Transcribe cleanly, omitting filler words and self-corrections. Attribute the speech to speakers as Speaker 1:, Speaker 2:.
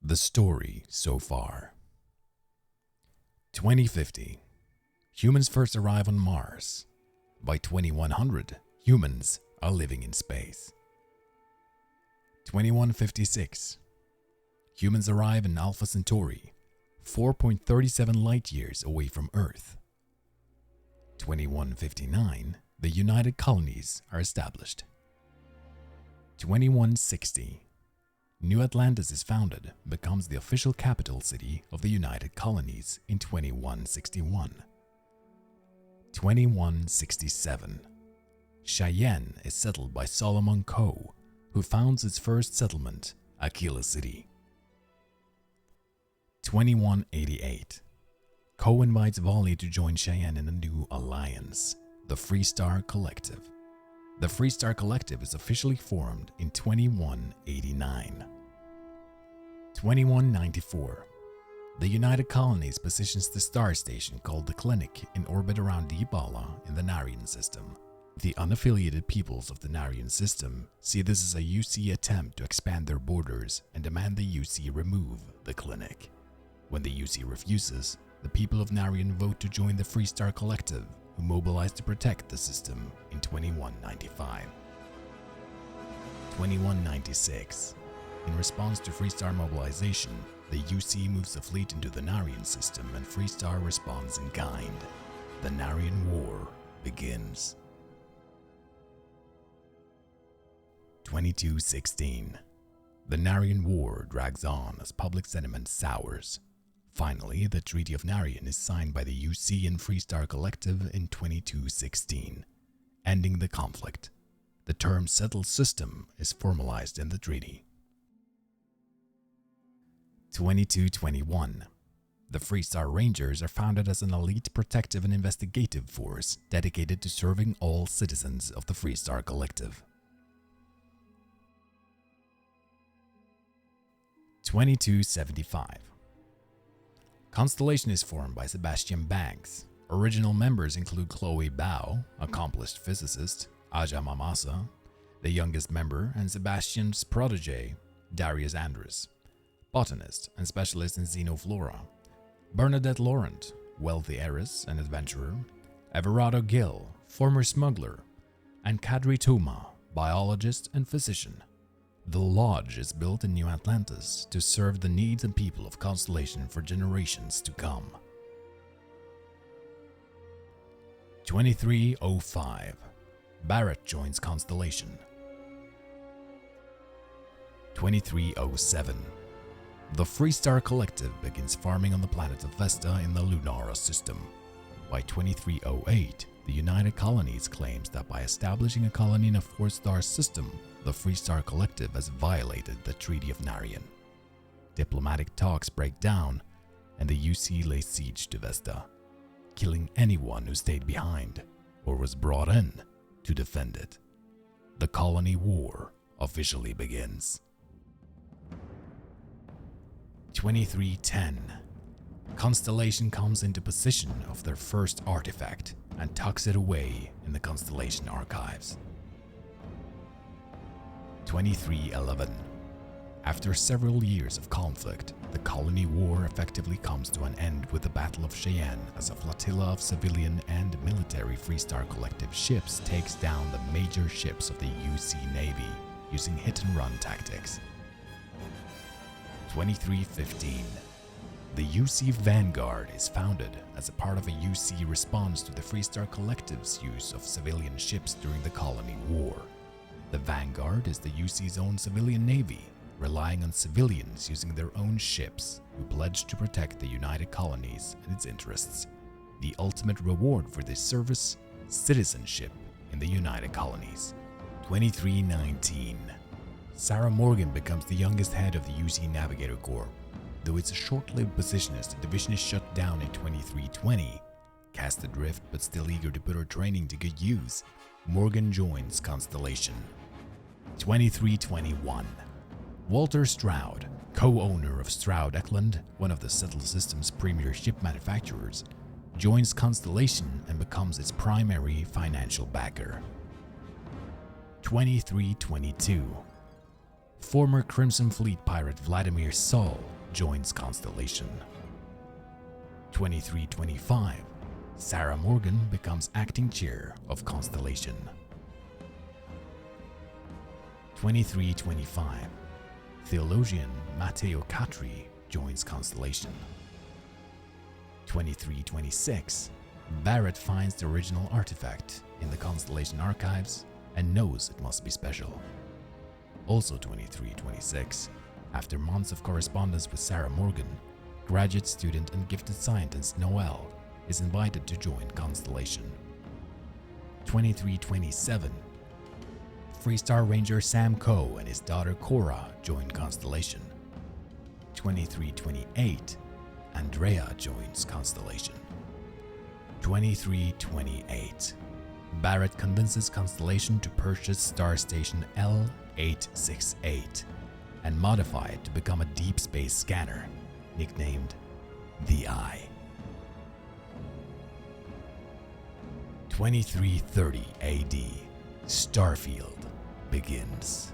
Speaker 1: The story so far. 2050. Humans first arrive on Mars. By 2100, humans are living in space. 2156. Humans arrive in Alpha Centauri, 4.37 light years away from Earth. 2159. The United Colonies are established. 2160. New Atlantis is founded, becomes the official capital city of the United Colonies in 2161. 2167. Cheyenne is settled by Solomon Coe, who founds its first settlement, Aquila City. 2188. Coe invites Volley to join Cheyenne in a new alliance, the Freestar Collective. The Freestar Collective is officially formed in 2189. 2194. The United Colonies positions the star station called the Clinic in orbit around Deepala in the Narian system. The unaffiliated peoples of the Narian system see this as a UC attempt to expand their borders and demand the UC remove the Clinic. When the UC refuses, the people of Narian vote to join the Freestar Collective, who mobilize to protect the system in 2195. 2196. In response to Freestar mobilization, the UC moves a fleet into the Narian system and Freestar responds in kind. The Narian War begins. 2216. The Narian War drags on as public sentiment sours. Finally, the Treaty of Narian is signed by the UC and Freestar Collective in 2216, ending the conflict. The term settled system is formalized in the treaty. 2221. The Freestar Rangers are founded as an elite protective and investigative force dedicated to serving all citizens of the Freestar Collective. 2275. Constellation is formed by Sebastian Banks. Original members include Chloe Bao, accomplished physicist, Aja Mamasa, the youngest member, and Sebastian's protege, Darius Andrus, botanist and specialist in xenoflora, Bernadette Laurent, wealthy heiress and adventurer, Everardo Gill, former smuggler, and Kadri Tuma, biologist and physician. The Lodge is built in New Atlantis to serve the needs and people of Constellation for generations to come. 2305. Barrett joins Constellation. 2307. The Freestar Collective begins farming on the planet of Vesta in the Lunara system. By 2308, the United Colonies claims that by establishing a colony in a four-star system, the Freestar Collective has violated the Treaty of Narian. Diplomatic talks break down, and the UC lays siege to Vesta, killing anyone who stayed behind or was brought in to defend it. The Colony War officially begins. 2310. Constellation comes into possession of their first artifact and tucks it away in the Constellation archives. 2311. After several years of conflict, the Colony War effectively comes to an end with the Battle of Cheyenne as a flotilla of civilian and military Freestar Collective ships takes down the major ships of the UC Navy using hit-and-run tactics. 2315. The UC Vanguard is founded as a part of a UC response to the Freestar Collective's use of civilian ships during the Colony War. The Vanguard is the UC's own civilian navy, relying on civilians using their own ships who pledge to protect the United Colonies and its interests. The ultimate reward for this service: citizenship in the United Colonies. 2319. Sarah Morgan becomes the youngest head of the UC Navigator Corps. Though it's a short-lived position as the division is shut down in 2320, cast adrift but still eager to put her training to good use, Morgan joins Constellation. 2321. Walter Stroud, co-owner of Stroud Eklund, one of the Settled System's premier ship manufacturers, joins Constellation and becomes its primary financial backer. 2322. Former Crimson Fleet pirate Vladimir Saul joins Constellation. 2325, Sarah Morgan becomes acting chair of Constellation. 2325, theologian Matteo Catri joins Constellation. 2326, Barrett finds the original artifact in the Constellation archives and knows it must be special. Also 2326, after months of correspondence with Sarah Morgan, graduate student and gifted scientist Noel is invited to join Constellation. 2327, Freestar Ranger Sam Coe and his daughter Cora join Constellation. 2328, Andrea joins Constellation. 2328, Barrett convinces Constellation to purchase Star Station L868 and modify it to become a deep space scanner, nicknamed the Eye. 2330 AD, Starfield begins.